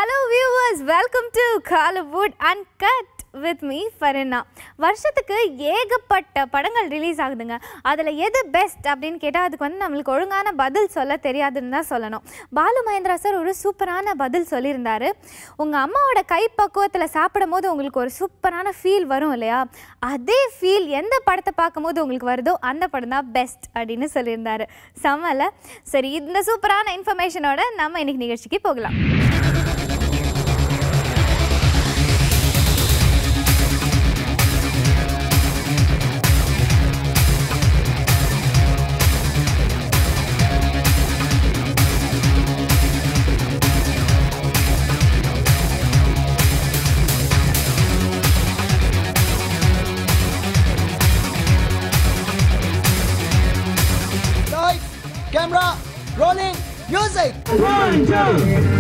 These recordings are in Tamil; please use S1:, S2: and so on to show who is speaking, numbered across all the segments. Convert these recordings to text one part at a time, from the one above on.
S1: Hello viewers, welcome to Collywood Uncut with me Farina. வருஷத்துக்கு ஏகப்பட்ட படங்கள் ரிலீஸ் ஆகுதுங்க. அதில் எது பெஸ்ட் அப்படின்னு கேட்டால் அதுக்கு நம்மளுக்கு ஒழுங்கான பதில் சொல்ல தெரியாதுன்னு தான் சொல்லணும். பாலு மகேந்திரா சார் ஒரு சூப்பரான பதில் சொல்லியிருந்தார். உங்கள் அம்மாவோட கைப்பக்குவத்தில் சாப்பிடும் போது உங்களுக்கு ஒரு சூப்பரான ஃபீல் வரும் இல்லையா, அதே ஃபீல் எந்த படத்தை பார்க்கும்போது உங்களுக்கு வருதோ அந்த படம் தான் பெஸ்ட் அப்படின்னு சொல்லியிருந்தார். செம்மல. சரி, இந்த சூப்பரான இன்ஃபர்மேஷனோட நம்ம இன்னைக்கு நிகழ்ச்சிக்கு போகலாம்.
S2: Camera, rolling, music. 1, 2.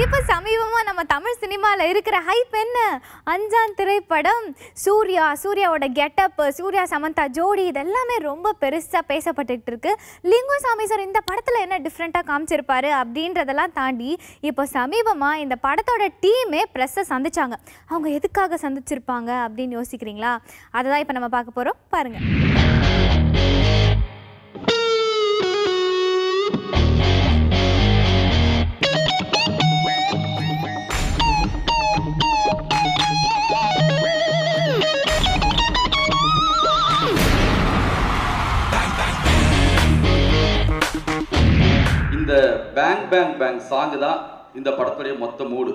S1: இப்போ சமீபமாக நம்ம தமிழ் சினிமாவில் இருக்கிற ஹைப் என்ன? அஞ்சான் திரைப்படம், சூர்யாவோட கெட்டப்பு, சூர்யா சமந்தா ஜோடி, இதெல்லாமே ரொம்ப பெருசாக பேசப்பட்டுக்கிட்டு இருக்கு. லிங்குசாமி சார் இந்த படத்தில் என்ன டிஃப்ரெண்ட்டாக காமிச்சிருப்பாரு அப்படின்றதெல்லாம் தாண்டி இப்போ சமீபமாக இந்த படத்தோட டீமே ப்ரெஸ்ஸை சந்திச்சாங்க. அவங்க எதுக்காக சந்திச்சிருப்பாங்க அப்படின்னு யோசிக்கிறீங்களா? அதை தான் இப்போ நம்ம பார்க்க போகிறோம், பாருங்கள்.
S3: இந்த பேங் பேங் பேங் சாங் தான் இந்த படத்துடைய மொத்த மூடு.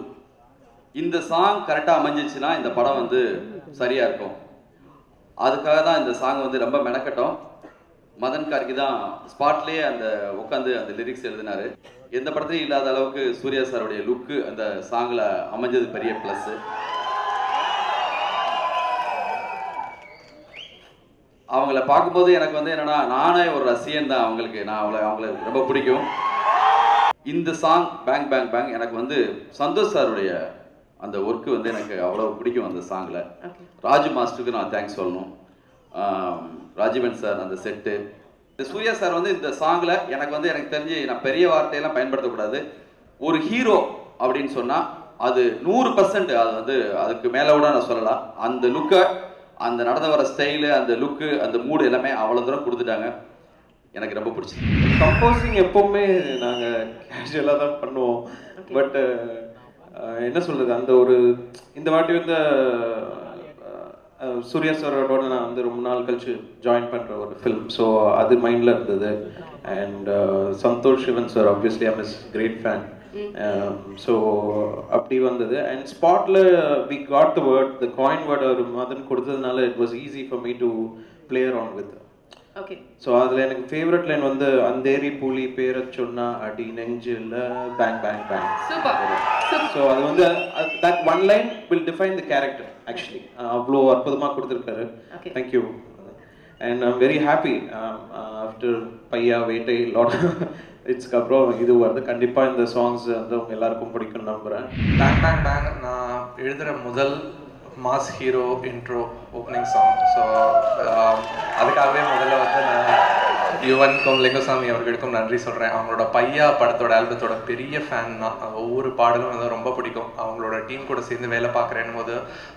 S3: இந்த சாங் கரெக்டாக அமைஞ்சிச்சுன்னா இந்த படம் வந்து சரியாக இருக்கும். அதுக்காக தான் இந்த சாங் வந்து ரொம்ப மெனக்கட்டும். மதன் கார்கி தான் ஸ்பாட்லேயே உட்காந்து அந்த லிரிக்ஸ் எழுதினார். எந்த படத்துலையும் இல்லாத அளவுக்கு சூர்யா சாருடைய லுக்கு அந்த சாங்கில் அமைஞ்சது பெரிய ப்ளஸ்ஸு. அவங்கள பார்க்கும்போது எனக்கு வந்து என்னென்னா, நானே ஒரு ரசிகன் தான் அவங்களுக்கு. அவங்கள ரொம்ப பிடிக்கும். இந்த சாங் பேங் பேங் பேங் எனக்கு வந்து சந்தோஷ் சாருடைய அந்த ஒர்க்கு வந்து எனக்கு அவ்வளோ பிடிக்கும். அந்த சாங்கில் ராஜு மாஸ்டருக்கு நான் தேங்க்ஸ் சொல்லணும். ராஜீவன் சார் அந்த செட்டு, சூர்யா சார் வந்து இந்த சாங்கில் எனக்கு தெரிஞ்சு, நான் பெரிய வார்த்தையெல்லாம் பயன்படுத்தக்கூடாது, ஒரு ஹீரோ அப்படின்னு சொன்னால் அது 100% அது வந்து அதுக்கு மேலே கூட நான் சொல்லலாம். அந்த லுக்கை, அந்த நடந்து வர ஸ்டைலு, அந்த லுக்கு, அந்த மூடு எல்லாமே அவ்வளோ தூரம் கொடுத்துட்டாங்க. எனக்கு ரொம்ப பிடிச்சது.
S4: கம்போசிங் எப்போவுமே நாங்கள் கேஷுவலாக தான் பண்ணுவோம். பட் என்ன சொல்கிறது, அந்த ஒரு இந்த வாட்டி வந்து சூர்யா சாரோட நான் வந்து ரொம்ப நாள் கழிச்சு ஜாயின் பண்ணுற ஒரு ஃபில்ம். ஸோ அது மைண்டில் இருந்தது. And Santosh Sivan sir, obviously I'm is great fan. So அப்படி வந்தது. அண்ட் ஸ்பாட்டில் we got the word, the coin word ஒரு மதன் கொடுத்ததுனால it was easy for me to play around with.
S5: Okay.
S4: So அதில் எனக்கு ஃபேவரட் லைன் வந்து அந்தேரி புலி பேரை சொன்னா அடி நெஞ்சில் பேங் பேங் பேங். ஸோ அது வந்து that one line will define the character. Actually அவ்வளோ அற்புதமாக கொடுத்துருக்காரு. Thank you. And I'm very happy after Paiyaa Vettai lot இட்ஸ்க்கு அப்புறம் இது வருது. கண்டிப்பாக இந்த சாங்ஸ் வந்து அவங்க எல்லாருக்கும் பிடிக்கும்னு நம்புகிறேன்.
S6: பேங் பேங் பேங் நான் எழுதுகிற முதல் mass hero intro opening song. So அதுக்காகவே முதல்ல வந்து நான் யுவனுக்கும் லிங்குசாமி அவர்களுக்கும் நன்றி சொல்கிறேன். அவங்களோட பையா படத்தோட ஆல்பத்தோட பெரிய ஃபேன் தான். ஒவ்வொரு பாடலும் வந்து ரொம்ப பிடிக்கும். அவங்களோட டீம் கூட சேர்ந்து வேலை பார்க்குறேன்னு போது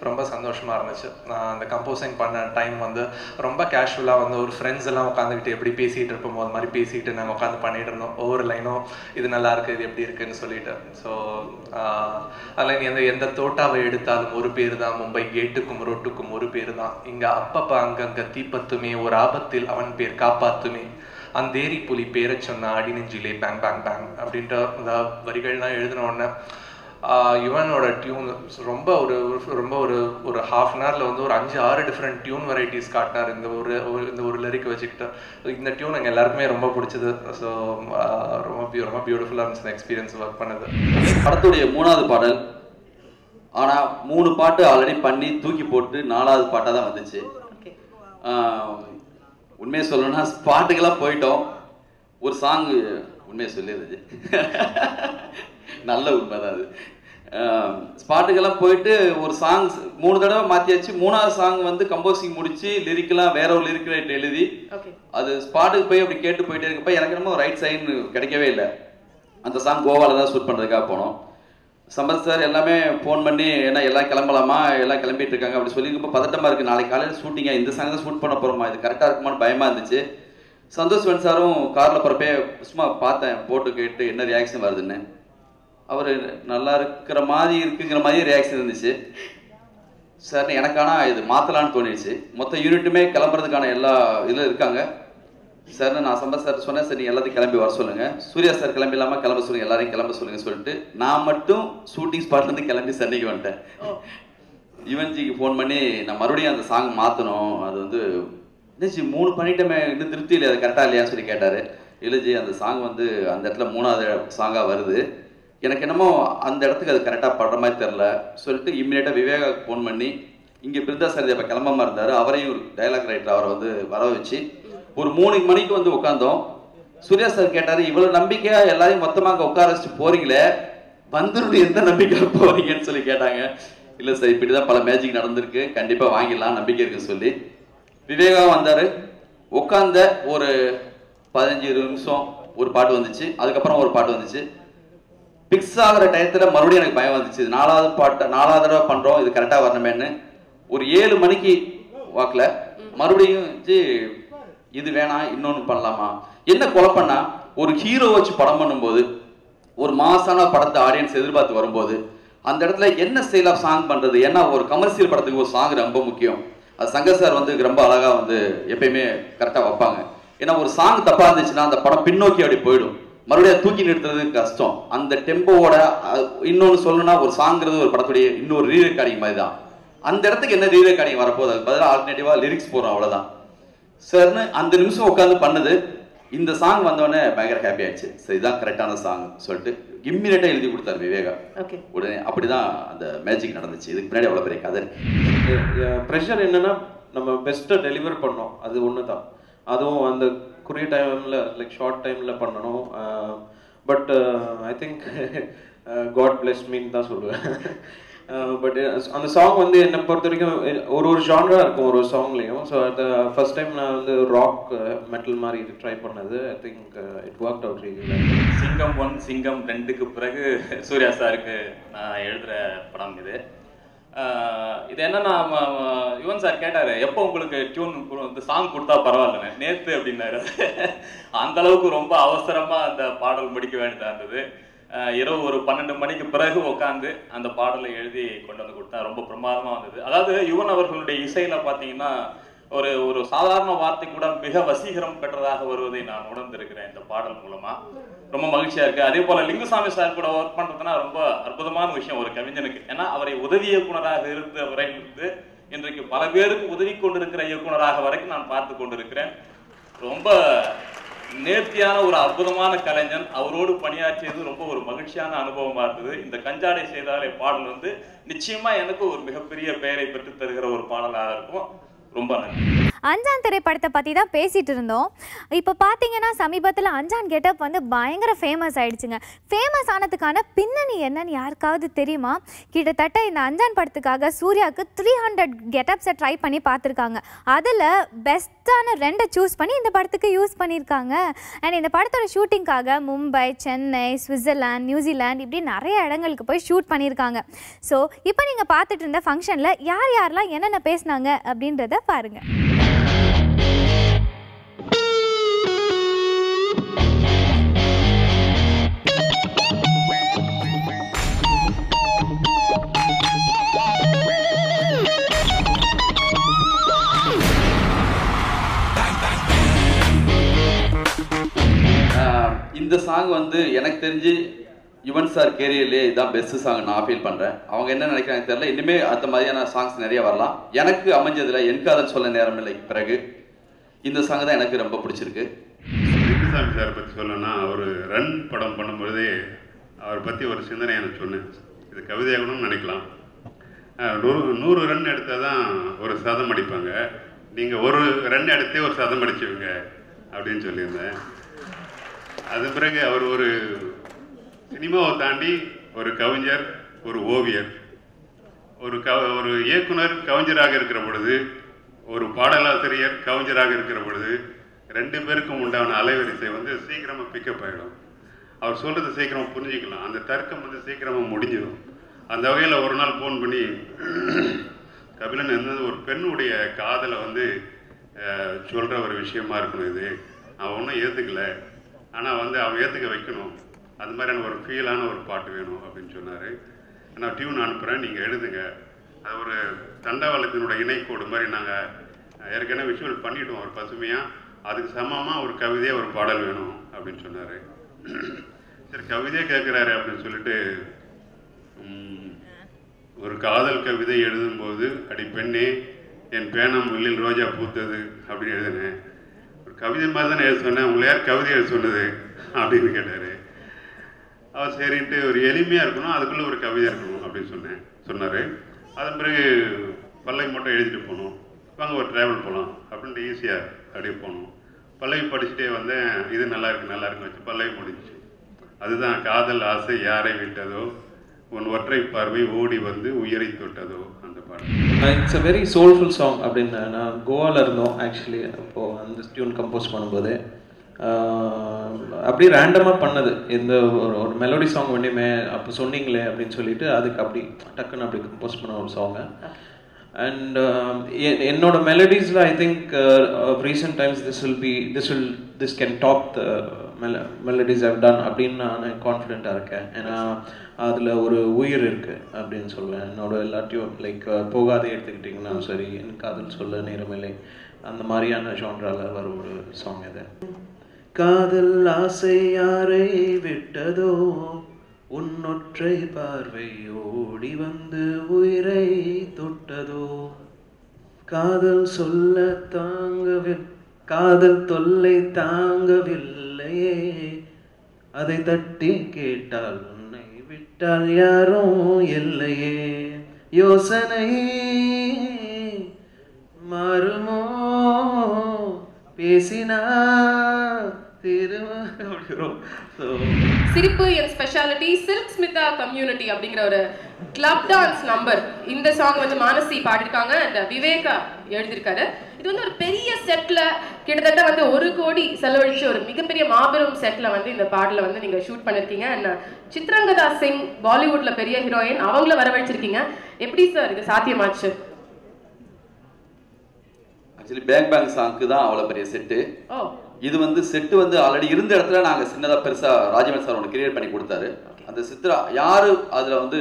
S6: ரொம்ப சந்தோஷமாக இருந்துச்சு. நான் அந்த கம்போசிங் பண்ண டைம் வந்து ரொம்ப கேஷுவலாக வந்து ஒரு ஃப்ரெண்ட்ஸ் எல்லாம் உட்காந்துக்கிட்டு எப்படி பேசிகிட்டு இருப்போம் அது மாதிரி பேசிக்கிட்டு நாங்கள் உட்காந்து பண்ணிகிட்டு இருந்தோம். ஒவ்வொரு லைனும் இது நல்லா இருக்குது, இது எப்படி இருக்குன்னு சொல்லிட்டு. ஸோ அதில் எந்த தோட்டாவை எடுத்தாலும் ஒரு பேர் தான், மும்பை கேட்டுக்கும் ரோட்டுக்கும் ஒரு பேர் தான், இங்கே அப்பப்போ அங்கங்கே தீப்பத்துமே ஒரு ஆபத்தில் அவன் பேர் காப்பாத்துமே, அந்தேரி புலி பேரை சொன்னா அடி நெஞ்சிலே பேங் பேங் பேங் அப்படின்ற அந்த வரிகள்லாம் எழுதின உடனே யுவனோட டியூன் ரொம்ப ஒரு ஹாஃப் அன் ஹவரில் வந்து ஒரு 5-6 டிஃப்ரெண்ட் டியூன் வெரைட்டிஸ் காட்டினார். இந்த ஒரு லிரிக் வச்சுக்கிட்டு இந்த டியூன் எங்கள் எல்லாருக்குமே ரொம்ப பிடிச்சது. ஸோ ரொம்ப பியூட்டிஃபுல்லாக இருந்துச்சு எக்ஸ்பீரியன்ஸ் ஒர்க் பண்ணது.
S3: படத்துடைய 3வது பாடல். ஆனால் 3 பாட்டு ஆல்ரெடி பண்ணி தூக்கி போட்டு 4வது பாட்டாக தான் வந்துச்சு. உண்மையை சொல்லணும்னா பாட்டுக்கெல்லாம் போயிட்டோம். ஒரு சாங் உண்மையை சொல்லிடுது, நல்ல உண்மை தான் அது. ஸ்பாட்டுக்கெல்லாம் போயிட்டு ஒரு சாங் 3 தடவை மாற்றியாச்சு. 3வது சாங் வந்து கம்போசிங் முடிச்சு லிரிக்கெல்லாம் வேற ஒரு லிரிக் ரைட் எழுதி அது ஸ்பாட்டுக்கு போய் அப்படி கேட்டு போயிட்டே இருக்கப்ப எனக்கு என்னமோ ரைட் சைன் கிடைக்கவே இல்லை. அந்த சாங் கோவாவில் தான் ஷூட் பண்ணுறதுக்காக போனோம். சம்பத் சார் எல்லாமே ஃபோன் பண்ணி ஏன்னா எல்லாம் கிளம்பலாமா, எல்லாம் கிளம்பிட்டு இருக்காங்க அப்படி சொல்லியிருக்கப்போ பதட்டமாக இருக்குது. நாளைக்கு காலையில் ஷூட்டிங்க, இந்த சாங் தான் ஷூட் பண்ண போகிறோமா, இது கரெக்டாக இருக்குமான்னு பயமாக இருந்துச்சு. சந்தோஷ் சிவன் சாரும் காரில் போகிறப்பே சும்மா பார்த்தேன், போட்டு கேட்டு என்ன ரியாக்ஷன் வருதுன்னு. அவர் நல்லா இருக்கிற மாதிரி இருக்குங்கிற மாதிரி ரியாக்ஷன் இருந்துச்சு. சார் எனக்கான இது மாற்றலான்னு தோணிடுச்சு. மொத்த யூனிட்டுமே கிளம்புறதுக்கான எல்லா இதில் இருக்காங்க. சார் நான் சம்பத் சார் சொன்னேன், சரி எல்லாத்தையும் கிளம்பி வர சொல்லுங்கள், சூர்யா சார் கிளம்பி இல்லாமல் கிளம்ப சொல்லுங்கள், எல்லாரையும் கிளம்ப சொல்லுங்கள் சொல்லிட்டு நான் மட்டும் ஷூட்டிங் ஸ்பாட்லேருந்து கிளம்பி சென்னைக்கு வந்துட்டேன். யுவன்ஜிக்கு ஃபோன் பண்ணி நான் மறுபடியும் அந்த சாங் மாற்றணும், அது வந்து என்னச்சு 3 பண்ணிட்டோமே இன்னும் திருப்தி இல்லை, அது கரெக்டாக இல்லையான்னு சொல்லி கேட்டார். இல்லைஜி அந்த சாங் வந்து அந்த இடத்துல 3வது சாங்காக வருது, எனக்கு என்னமோ அந்த இடத்துக்கு அது கரெக்டாக படுற மாதிரி தெரில சொல்லிட்டு இம்மிடியேட்டாக விவேகாவுக்கு ஃபோன் பண்ணி இங்கே பிருந்தா சார் இப்போ கிளம்பாமல் இருந்தார், அவரையும் ஒரு டைலாக் ரைட்டர் அவரை வந்து வர வச்சு ஒரு 3 மணிக்கு வந்து உட்காந்தோம். சூர்யா சார் கேட்டார், இவ்வளோ நம்பிக்கையாக எல்லாரையும் மொத்தமாக அங்கே உட்கார வச்சுட்டு போகிறீங்களே, வந்துருந்து எந்த நம்பிக்கையாக போகிறீங்கன்னு சொல்லி கேட்டாங்க. இல்லை சார் இப்படி தான் பல மேஜிக் நடந்திருக்கு, கண்டிப்பாக வாங்கிடலாம் நம்பிக்கை இருக்குன்னு சொல்லி விவேகா வந்தார். உட்காந்த ஒரு 15-20 நிமிஷம் ஒரு பாட்டு வந்துச்சு, அதுக்கப்புறம் ஒரு பாட்டு வந்துச்சு. பிக்ஸ் ஆகிற டயத்தில் மறுபடியும் எனக்கு பயம் வந்துச்சு, 4வது தடவை பண்ணுறோம், இது கரெக்டாக வரணுமேன்னு. ஒரு 7 மணிக்கு வாக்கில் மறுபடியும் இது வேணாம் இன்னொன்று பண்ணலாமா. என்ன குழப்பம்னா ஒரு ஹீரோ வச்சு படம் பண்ணும்போது ஒரு மாசான படத்தை ஆடியன்ஸ் எதிர்பார்த்து வரும்போது அந்த இடத்துல என்ன ஸ்டைல் ஆஃப் சாங் பண்ணுறது. ஏன்னா ஒரு கமர்ஷியல் படத்துக்கு ஒரு சாங் ரொம்ப முக்கியம். அது சங்கர் சார் வந்து ரொம்ப அழகாக வந்து எப்பயுமே கரெக்டாக வைப்பாங்க. ஏன்னா ஒரு சாங் தப்பாக இருந்துச்சுன்னா அந்த படம் பின்னோக்கி அப்படி போயிடும், மறுபடியும் தூக்கி நிறுத்துறது கஷ்டம். அந்த டெம்போவோட இன்னொன்று சொல்லணும்னா ஒரு சாங்கிறது ஒரு படத்துடைய இன்னொரு ரீ ரெக்கார்டிங் மாதிரி தான். அந்த இடத்துக்கு என்ன ரீ ரெக்கார்டிங் வரப்போகுது, அது பதிலாக ஆல்டர்னேட்டிவாக லிரிக்ஸ் போடுறோம், அவ்வளோதான் சார்னு அந்த நிமிஷம் உட்காந்து பண்ணுது. இந்த சாங் வந்தோடனே பயங்கர ஹாப்பி ஆயிடுச்சு, சரி இதுதான் கரெக்டான சாங் சொல்லிட்டு இம்மிடியேட்டாக எழுதி கொடுத்தாரு விவேகா. உடனே அப்படிதான் அந்த மேஜிக் நடந்துச்சு. இதுக்கு பின்னாடி அவ்வளோ பெரிய கதை.
S4: ப்ரெஷர் என்னன்னா நம்ம பெஸ்ட்டை டெலிவர் பண்ணோம், அது ஒன்று தான். அதுவும் அந்த குறுகிய டைமில் லைக் ஷார்ட் டைமில் பண்ணணும். But I think God bless மீன் தான் சொல்லுவேன். பட் அந்த சாங் வந்து என்னை பொறுத்த வரைக்கும் ஒரு ஜான்ரா இருக்கும் ஒரு சாங்லேயும். ஸோ அது ஃபர்ஸ்ட் டைம் நான் வந்து ராக் மெட்டல் மாதிரி இது ட்ரை பண்ணது. I think it work out really.
S5: சிங்கம் 1 சிங்கம் 2க்கு பிறகு சூர்யா சாருக்கு நான் எழுதுகிற படம் இது. இது என்னன்னா யுவன் சார் கேட்டார், எப்போ உங்களுக்கு டியூன் வந்து சாங் கொடுத்தா பரவாயில்லண்ணே, நேற்று அப்படின்னாரு. அந்த அளவுக்கு ரொம்ப அவசரமாக அந்த பாடல் முடிக்க வேண்டியதாக இருந்தது. இரவு ஒரு 12 மணிக்கு பிறகு உட்காந்து அந்த பாடலை எழுதி கொண்டு வந்து கொடுத்தா ரொம்ப பிரமாதமாக வந்தது. அதாவது யுவன் அவர்களுடைய இசையில் பார்த்தீங்கன்னா ஒரு ஒரு சாதாரண வார்த்தை கூட மிக வசீகரம் பெற்றதாக வருவதை நான் உணர்ந்திருக்கிறேன் இந்த பாடல் மூலமாக. ரொம்ப மகிழ்ச்சியாக இருக்குது. அதே போல் லிங்குசாமி சார் கூட ஒர்க் பண்ணுறதுனா ரொம்ப அற்புதமான விஷயம் ஒரு கவிஞனுக்கு. ஏன்னா அவரை உதவி இயக்குனராக இருந்த வரையிலிருந்து இன்றைக்கு பல பேருக்கு உதவி கொண்டிருக்கிற இயக்குனராக வரைக்கும் நான் பார்த்து கொண்டிருக்கிறேன். ரொம்ப நேர்த்தியான ஒரு அற்புதமான கலைஞன். அவரோடு பணியாற்றியது ரொம்ப ஒரு மகிழ்ச்சியான அனுபவமா இருந்தது. இந்த கஞ்சாடை செய்தாலே பாடல் வந்து நிச்சயமா எனக்கு ஒரு மிகப்பெரிய பெயரை பெற்று தருகிற ஒரு பாடலாக இருக்கும். ரொம்ப நன்றி.
S1: அஞ்சான் திரைப்படத்தை பற்றி தான் பேசிகிட்டு இருந்தோம். இப்போ பார்த்தீங்கன்னா சமீபத்தில் அஞ்சான் கெட்டப் வந்து பயங்கர ஃபேமஸ் ஆகிடுச்சுங்க. ஃபேமஸ் ஆனதுக்கான பின்னணி என்னன்னு யாருக்காவது தெரியுமா? கிட்டத்தட்ட இந்த அஞ்சான் படத்துக்காக சூர்யாவுக்கு 300 கெட்டப்ஸை ட்ரை பண்ணி பார்த்துருக்காங்க. அதில் பெஸ்ட்டான 2 சூஸ் பண்ணி இந்த படத்துக்கு யூஸ் பண்ணியிருக்காங்க. அண்ட் இந்த படத்தோட ஷூட்டிங்காக மும்பை, சென்னை, சுவிட்சர்லாந்து, நியூசிலாந்து இப்படி நிறைய இடங்களுக்கு போய் ஷூட் பண்ணியிருக்காங்க. ஸோ இப்போ நீங்கள் பார்த்துட்டு இருந்த ஃபங்க்ஷனில் யார் யாரெல்லாம் என்னென்ன பேசினாங்க அப்படின்றத பாருங்கள்.
S3: இந்த சாங் வந்து எனக்கு தெரிஞ்சு யுவன் சார் கேரியர்லேயே இதுதான் பெஸ்ட் சாங் நான் ஃபீல் பண்ணுறேன். அவங்க என்ன நினைக்கிறாங்க தெரியல. இனிமேல் அந்த மாதிரியான சாங்ஸ் நிறைய வரலாம். எனக்கு அமைஞ்சதில் என் காதல் சொல்ல நேரம் இல்லை பிறகு இந்த சாங் தான் எனக்கு ரொம்ப பிடிச்சிருக்கு.
S7: லிங்குசாமி சாரை பற்றி சொல்லணும்னா அவர் ரன் படம் பண்ணும்போதே அவரை பற்றி ஒரு சிந்தனை எனக்கு சொன்னேன். இது கவிதையாகணும்னு நினைக்கலாம். 100 ரன் எடுத்தால் தான் ஒரு சதம் அடிப்பாங்க, நீங்கள் ஒரு ரன் எடுத்தே ஒரு சதம் அடிச்சுவீங்க அப்படின்னு சொல்லியிருந்தேன். அது பிறகு அவர் ஒரு சினிமாவை தாண்டி ஒரு கவிஞர், ஒரு ஓவியர், ஒரு இயக்குனர் கவிஞராக இருக்கிற பொழுது, ஒரு பாடலாசிரியர் கவிஞராக இருக்கிற பொழுது 2 பேருக்கும் உண்டான அலைவரிசை வந்து சீக்கிரமாக பிக்கப் ஆகிடும். அவர் சொல்கிறது சீக்கிரமாக புரிஞ்சிக்கலாம், அந்த தர்க்கம் வந்து சீக்கிரமாக முடிஞ்சிடும். அந்த வகையில் ஒரு நாள் ஃபோன் பண்ணி கபிலன் என்னது ஒரு பெண்ணுடைய காதலை வந்து சொல்கிற ஒரு விஷயமா இருக்கணும், இது அவன் ஒன்றும் ஏற்றுக்கல, ஆனால் வந்து அவன் ஏற்றுக்க வைக்கணும், அது மாதிரியான ஒரு ஃபீலான ஒரு பாட்டு வேணும் அப்படின்னு சொன்னார். நான் டியூன் அனுப்புகிறேன், நீங்கள் எழுதுங்க, அது ஒரு தண்டவாளத்தினோட இணைக்கோடு மாதிரி நாங்கள் ஏற்கனவே விஷுவல் பண்ணிவிட்டோம் ஒரு பசுமையாக, அதுக்கு சமமாக ஒரு கவிதையாக ஒரு பாடல் வேணும் அப்படின்னு சொன்னார். சரி கவிதையே கேட்குறாரு அப்படின்னு சொல்லிட்டு ஒரு காதல் கவிதை எழுதும்போது அடி பெண்ணே என் பேனா முள்ளில் ரோஜா பூத்தது அப்படின்னு எழுதினேன். ஒரு கவிதை மாதிரி தானே எழுத சொன்னேன், உங்களை யார் கவிதை எழுத சொன்னது அப்படின்னு கேட்டார். அவர் சரின்ட்டு ஒரு எளிமையாக இருக்கணும், அதுக்குள்ளே ஒரு கவிதை இருக்கணும் அப்படின்னு சொன்னார். அதன் பிறகு பல்லவி மட்டும் எழுதிட்டு போகணும், வாங்க ஒரு ட்ராவல் போகலாம் அப்படின்ட்டு ஈஸியாக அப்படியே போகணும். பல்லவி படிச்சுட்டே வந்தேன், இது நல்லா இருக்குன்னு வச்சு பல்லவி முடிஞ்சிச்சு. அதுதான் காதல் ஆசை யாரை விட்டதோ, உன் ஒற்றை பார்வை ஓடி வந்து உயிரை தொட்டதோ அந்த பாட்டு.
S4: It's a very soulful song அப்படின்னு நான் கோவாவில் இருந்தோம் ஆக்சுவலி. அப்போது அந்த டியூன் கம்போஸ் பண்ணும்போது அப்படியே ரேண்டமாக பண்ணது. இந்த ஒரு மெலோடி சாங் வேண்டியுமே அப்போ சொன்னீங்களே அப்படின்னு சொல்லிட்டு அதுக்கு அப்படி டக்குன்னு அப்படி கம்போஸ் பண்ண ஒரு சாங்கு. அண்ட் என்னோட மெலடிஸில் I think recent times this can top the melodies I've done அப்படின்னு நான் கான்ஃபிடென்ட்டாக இருக்கேன். ஏன்னா அதில் ஒரு உயிர் இருக்குது அப்படின்னு சொல்லுவேன். என்னோட எல்லாத்தையும் லைக் போகாதே எடுத்துக்கிட்டிங்கன்னா சரி, என் காதல் சொல்ல நேரமில்லை, அந்த மாதிரியான ஜான்ராவில் வர ஒரு சாங் இது. காதல் ஆசை யாரை விட்டதோ, உன்னொற்றை பார்வை ஓடி வந்து உயிரை தொட்டதோ, காதல் சொல்ல காதல் தொல்லை தாங்கவில்லையே, அதை தட்டி கேட்டால் உன்னை விட்டால் யாரும் இல்லையே, யோசனை மாறுமோ பேசினா
S8: சிரிப்பு என் ஸ்பெஷாலிட்டி சில்க் ஸ்மிதா கம்யூனிட்டி அப்படிங்கிற ஒரு கிளப் டான்ஸ் நம்பர். இந்த சாங் வந்து மானசி பாடிருக்காங்க அண்ட் விவேகா எழுதியிருக்காரு. இது வந்து ஒரு பெரிய செட்ல கிட்டத்தட்ட வந்து 1 கோடி செலவழிச்சு ஒரு மிகப்பெரிய மாபெரும் செட்ல வந்து இந்த பாடலை வந்து நீங்க ஷூட் பண்ணிருக்கீங்க. அண்ட் சித்ரங்கதா சிங் பாலிவுட்ல பெரிய ஹீரோயின், அவங்கள வரவழைச்சிருக்கீங்க. எப்படி சார் இது சாத்தியமாச்சு?
S3: ஆக்சுவலி பேங் பேங் சாங்க்கு தான் அவ்வளோ பெரிய செட்டு. இது வந்து செட்டு வந்து ஆல்ரெடி இருந்த இடத்துல நாங்கள் சின்னதாக பெருசாக ராஜமன் சார் ஒன்று கிரியேட் பண்ணி கொடுத்தாரு. அந்த சித்ரா யார் அதில் வந்து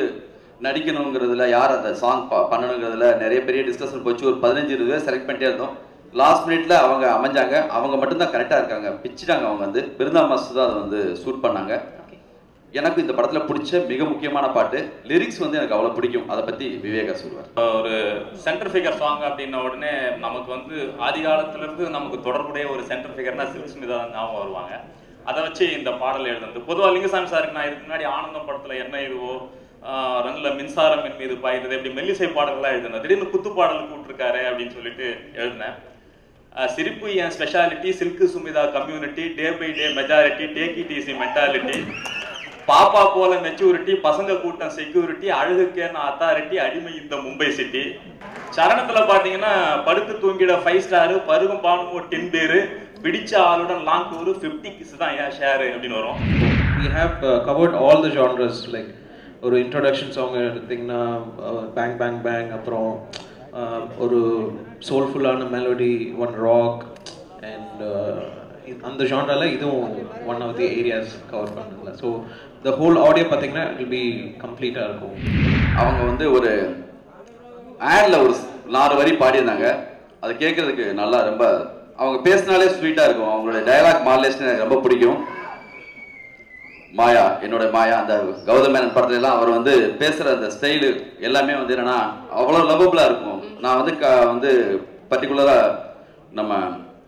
S3: நடிக்கணுங்கிறதுல, யார் அந்த சாங் பண்ணணுங்கிறதுல நிறைய பெரிய டிஸ்கஷன் போச்சு. ஒரு 15-20 பேர் செலக்ட் பண்ணிட்டே இருந்தோம். லாஸ்ட் மினிட்ல அவங்க அமைஞ்சாங்க. அவங்க மட்டும்தான் கரெக்டாக இருக்காங்க, பிச்சுட்டாங்க. அவங்க வந்து பிருந்தா மாஸ்டர் தான் அதை வந்து ஷூட் பண்ணாங்க. எனக்கு இந்த படத்தில் பிடிச்ச மிக முக்கியமான பாட்டு, லிரிக்ஸ் வந்து எனக்கு அவ்வளோ பிடிக்கும். அதை பற்றி விவேகா சொல்லுவார்.
S5: ஒரு சென்டர் ஃபிகர் சாங் அப்படின்ன உடனே நமக்கு வந்து ஆதி காலத்திலேருந்து நமக்கு தொடர்புடைய ஒரு சென்டர் ஃபிகர்னா சில்க் ஸ்மிதா தான் ஞாபகம் வருவாங்க. அதை வச்சு இந்த பாடல் எழுதுனது. பொதுவாக லிங்குசாமி சாருக்கு நான் இதுக்கு முன்னாடி ஆனந்தம் படத்தில் என்ன இதுவோ, ரன்னில் மின்சாரம் என் மீது பாய்கிறது, இப்படி மெல்லிசை பாடல்கள்லாம் எழுதுனேன். திடீர்னு குத்து பாடல் கூப்பிட்டுருக்காரு அப்படின்னு சொல்லிட்டு எழுதினேன். சிரிப்பு என் speciality Silk Smitha community, day by day majority, take it easy mentality, பாப்பா போல மெச்சூரிட்டி, பசங்க கூட்டம் செக்யூரிட்டி, அழகுக்கேன அத்தாரிட்டி, அடிமை இந்த மும்பை சிட்டி. சரணத்துல பாத்தீங்கன்னா படுத்து தூங்கிட 5 ஸ்டாரு, பருகும் பானும் 10 பேரு, பிடிச்ச ஆளுடன் லாங் டூரு, 50 கிஸ் தான் ஏன் ஷேரு அப்படின்னு வரும்.
S4: We have covered all the genres. like ஒரு இன்ட்ரோடக்ஷன் சாங் எடுத்திங்கன்னா பேங் பேங் பேங், அப்புறம் ஒரு சோல்ஃபுல்லான மெலோடி, ஒன் ராக், அண்ட் அந்த ஜான்ரால இதுவும் one of the areas cover பண்ணல. ஸோ த ஹோல் ஆடியோ பார்த்தீங்கன்னா இட் வில் பி கம்ப்ளீட்டாக இருக்கும்.
S3: அவங்க வந்து ஒரு ஆடில் ஒரு 4 வரி பாடியிருந்தாங்க. அது கேட்கறதுக்கு நல்லா, ரொம்ப அவங்க பேசினாலே ஸ்வீட்டாக இருக்கும். அவங்களோட டயலாக் மாடுலேஷன் எனக்கு ரொம்ப பிடிக்கும். மாயா, என்னோட மாயா, அந்த கௌதம் மேனன் படத்துலலாம் அவர் வந்து பேசுகிற அந்த ஸ்டைலு எல்லாமே வந்து என்னென்னா அவ்வளோ லவபுளாக இருக்கும். நான் வந்து பர்டிகுலராக நம்ம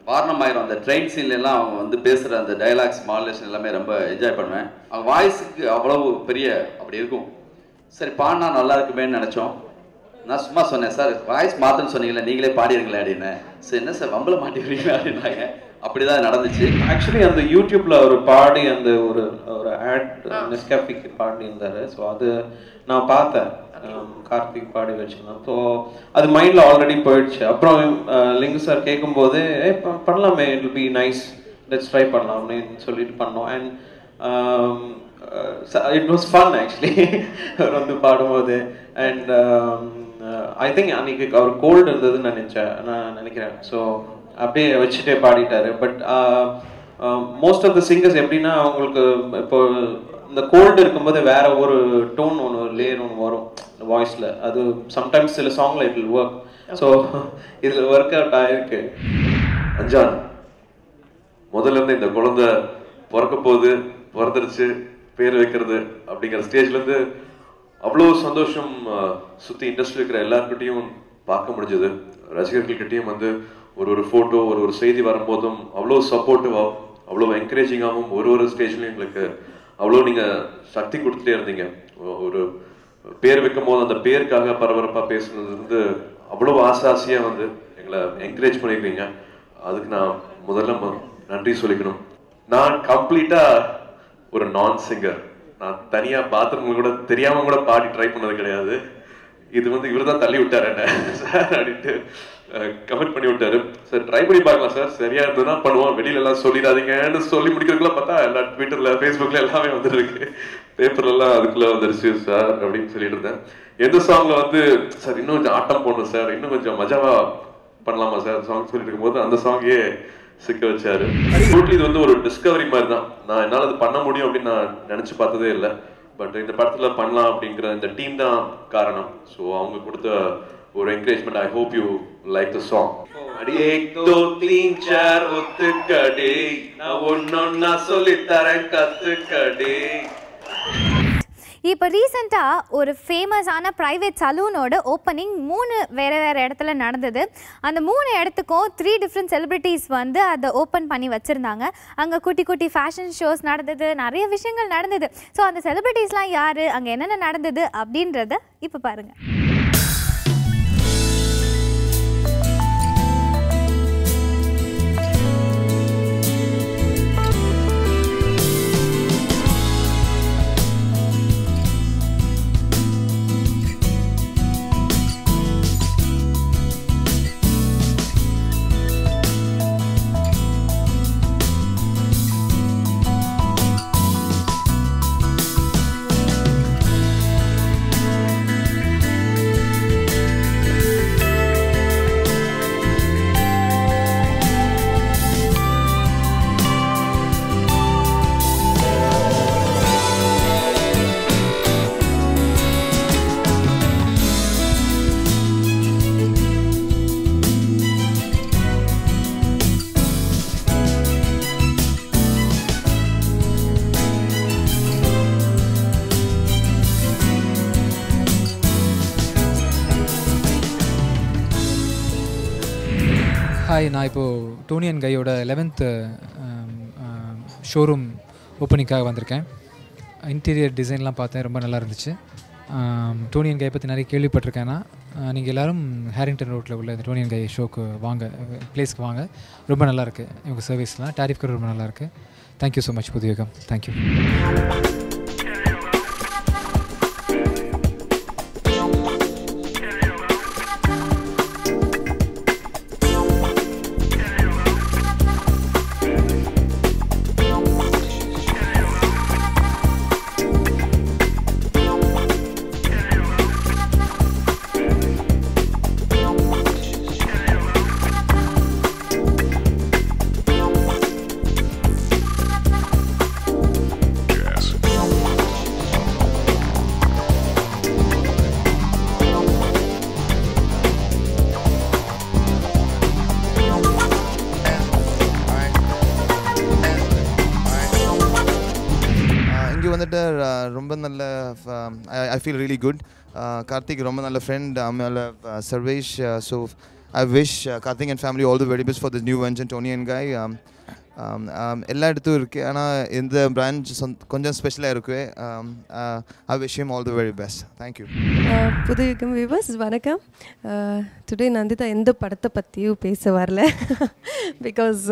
S3: வாரணமாயிரம் அந்த ட்ரெயின் சீன்லாம் அவங்க வந்து பேசுகிற அந்த டைலாக்ஸ் மாடுலேஷன் எல்லாமே ரொம்ப என்ஜாய் பண்ணுவேன். அவங்க வாய்ஸுக்கு அவ்வளவு பெரிய அப்படி இருக்கும். சரி பாடினா நல்லா இருக்குமேன்னு நினச்சோம். நான் சும்மா சொன்னேன், சார் வாய்ஸ் மாற்றன்னு சொன்னீங்களே, நீங்களே பாடிடுங்களேன் அப்படின்னு. சரி என்ன சார் வம்பளை மாட்டிக்கிறீங்க அப்படின்னாங்க. அப்படிதான் நடந்துச்சு.
S4: ஆக்சுவலி அந்த யூடியூப்ல ஒரு பாடி அந்த ஒரு ஆட் நெஸ்கேஃபிக்கு பாடி இருந்தாரு. ஸோ அது நான் பார்த்தேன், கார்த்திக் பாடி வச்சுருந்தேன். ஸோ அது மைண்டில் ஆல்ரெடி போயிடுச்சு. அப்புறம் லிங்கு சார் கேட்கும்போது பண்ணலாமே, it will be nice, let's try பண்ணலாம்னு சொல்லிட்டு பண்ணோம். And it was fun actually அவர் வந்து பாடும்போது. அண்ட் ஐ திங்க் அன்னைக்கு அவர் கோல்டு இருந்ததுன்னு நான் நினைக்கிறேன். ஸோ அப்படியே வச்சுட்டே பாடிட்டாரு. But most of the singers எப்படின்னா அவங்களுக்கு இப்போ இந்த கோல்டு இருக்கும்போது வேற ஒரு டோன் ஒன்று லேயர் ஒன்று வரும் வாய்ஸில். அது சம்டைம்ஸ் சில சாங்ல இட் வில் ஒர்க். ஸோ இதில் ஒர்க் அவுட் ஆயிருக்கு.
S9: அஞ்சான் முதல்ல இருந்து இந்த குழந்தை பிறக்க போகுது, பிறந்துருச்சு, பேர் வைக்கிறது அப்படிங்கிற ஸ்டேஜ்லேருந்து அவ்வளோ சந்தோஷம் சுற்றி இண்டஸ்ட்ரி இருக்கிற எல்லாருக்கிட்டையும் பார்க்க முடிஞ்சது. ரசிகர்கள்கிட்டையும் வந்து ஒரு ஃபோட்டோ ஒரு செய்தி வரும்போதும் அவ்வளோ சப்போர்ட்டிவாகவும் அவ்வளோ என்கரேஜிங்காகவும் ஒரு ஸ்டேஜ்லையும் எங்களுக்கு அவ்வளோ நீங்கள் சக்தி கொடுத்துட்டே இருந்தீங்க. ஒரு பேர் வைக்கும் போது அந்த பேருக்காக பரபரப்பாக பேசுனது வந்து அவ்வளோ ஆசையாக வந்து எங்களை என்கரேஜ் பண்ணியிருக்கீங்க. அதுக்கு நான் முதல்ல நன்றி சொல்லிக்கணும். நான் கம்ப்ளீட்டாக ஒரு நான் சிங்கர். நான் தனியாக பாத்ரூம் கூட தெரியாமல் கூட பாடி ட்ரை பண்ணது கிடையாது. இது வந்து இவர் தான் தள்ளி விட்டார் என்ன சார் அப்படின்ட்டு கமெண்ட் பண்ணி விட்டாரு. சார் ட்ரை பண்ணி பார்க்கலாம் சார், சரியா இருந்ததுன்னா பண்ணுவோம், வெளியில எல்லாம் சொல்லிடாதீங்கன்னு சொல்லி முடிக்கிறதுக்குள்ள பார்த்தா எல்லா ட்விட்டர்ல ஃபேஸ்புக்ல எல்லாமே வந்துருக்கு, பேப்பர்ல எல்லாம் அதுக்குள்ள வந்துருச்சு சார் அப்படின்னு சொல்லிட்டு இருந்தேன். எந்த சாங்ல வந்து சார் இன்னும் கொஞ்சம் ஆட்டம் போடணும் சார், இன்னும் கொஞ்சம் மஜாவா பண்ணலாமா சார் சாங் சொல்லிட்டு இருக்கும்போது அந்த சாங்கே சிக்க வச்சாரு. இது வந்து ஒரு டிஸ்கவரி மாதிரி தான். நான் என்னால் அது பண்ண முடியும் அப்படின்னு நான் நினைச்சு பார்த்ததே இல்லை. பட் இந்த படத்துல பண்ணலாம் அப்படிங்கிற இந்த டீம் தான் காரணம். ஸோ அவங்க கொடுத்த ஒரு encouragement. I hope you like the song. அடியே 1 2 3 4 ஒத்துக்கடி, நான் ஒன்னொன்னா சொல்லித்தரேன் கத்துக்கடி.
S1: இப்போ ரீசெண்டாக ஒரு ஃபேமஸான ப்ரைவேட் சலூனோட ஓப்பனிங் 3 வேறு இடத்துல நடந்தது. அந்த 3 இடத்துக்கும் 3 டிஃப்ரெண்ட் செலிப்ரிட்டிஸ் வந்து அதை ஓப்பன் பண்ணி வச்சுருந்தாங்க. அங்கே குட்டி குட்டி ஃபேஷன் ஷோஸ் நடந்தது, நிறைய விஷயங்கள் நடந்தது. ஸோ அந்த செலிப்ரிட்டிஸ்லாம் யார், அங்கே என்னென்ன நடந்தது அப்படின்றத இப்போ பாருங்கள்.
S10: ஹாய், நான் இப்போது டோனி அண்ட் கையோட 11th ஷோரூம் ஓப்பனிங்காக வந்திருக்கேன். இன்டீரியர் டிசைன்லாம் பார்த்தேன், ரொம்ப நல்லா இருந்துச்சு. டோனி அண்ட் கை பற்றி நிறைய கேள்விப்பட்டிருக்கேன்னா நீங்கள் எல்லோரும் ஹேரிங்டன் ரோட்டில் உள்ள இந்த டோனி அண்ட் கை ஷோக்கு வாங்க, பிளேஸ்க்கு வாங்க. ரொம்ப நல்லாயிருக்கு இவங்க சர்வீஸ்லாம், டாரிஃப் கூட ரொம்ப நல்லாயிருக்கு. Thank you so much Puthuyugam. Thank you.
S11: ரொம்ப நல்ல I feel really good. Karthik ரொம்ப நல்ல friend, Sarvesh, so I wish Karthik and family all the very best for this new venture, Tony and Guy. எல்லா இடத்தும் இருக்குது. ஆனால் இந்த பிரான்ச் கொஞ்சம் ஸ்பெஷலாக இருக்கு. I wish him all the very best. Thank you.
S12: Puthuyugam viewers வணக்கம். டுடே நந்திதா எந்த படத்தை பற்றியும் பேச வரல. பிகாஸ்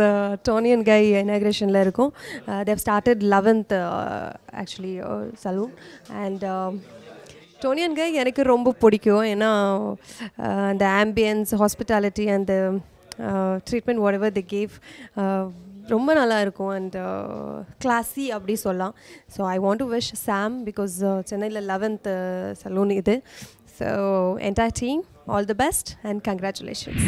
S12: டோனி அண்ட் கை இனாக்ரேஷனில் இருக்கும். They've started 11th actually salon. And Toni and Guy எனக்கு ரொம்ப பிடிக்கும். ஏன்னா அந்த ambience, hospitality and treatment whatever the gave ரொம்ப நல்லா இருக்கும். அண்ட் கிளாஸி அப்படி சொல்லலாம். So I want to wish Sam because சென்னையில் 11th சலூன் இது. So entire team all the best and congratulations.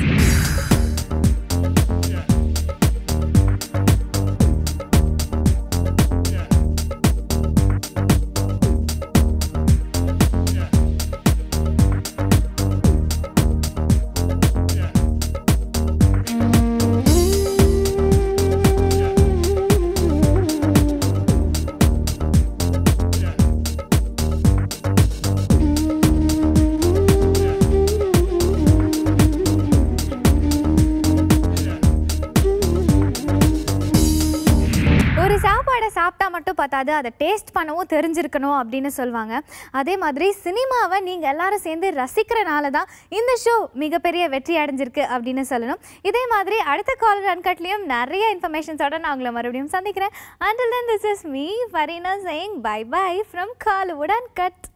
S1: சாப்பிட்டா மட்டும் பார்த்தாது, அதை டேஸ்ட் பண்ணவும் தெரிஞ்சிருக்கணும் அப்படின்னு சொல்லுவாங்க. அதே மாதிரி சினிமாவை நீங்கள் எல்லாரும் சேர்ந்து ரசிக்கிறனால தான் இந்த ஷோ மிகப்பெரிய வெற்றி அடைஞ்சிருக்கு அப்படின்னு சொல்லணும். இதே மாதிரி அடுத்த காலர் அன்கட்லேயும் நிறைய இன்ஃபர்மேஷன்ஸோட நான் உங்களை மறுபடியும் சந்திக்கிறேன். Until then, this is me, Farina, saying bye bye from Kollywood Uncut.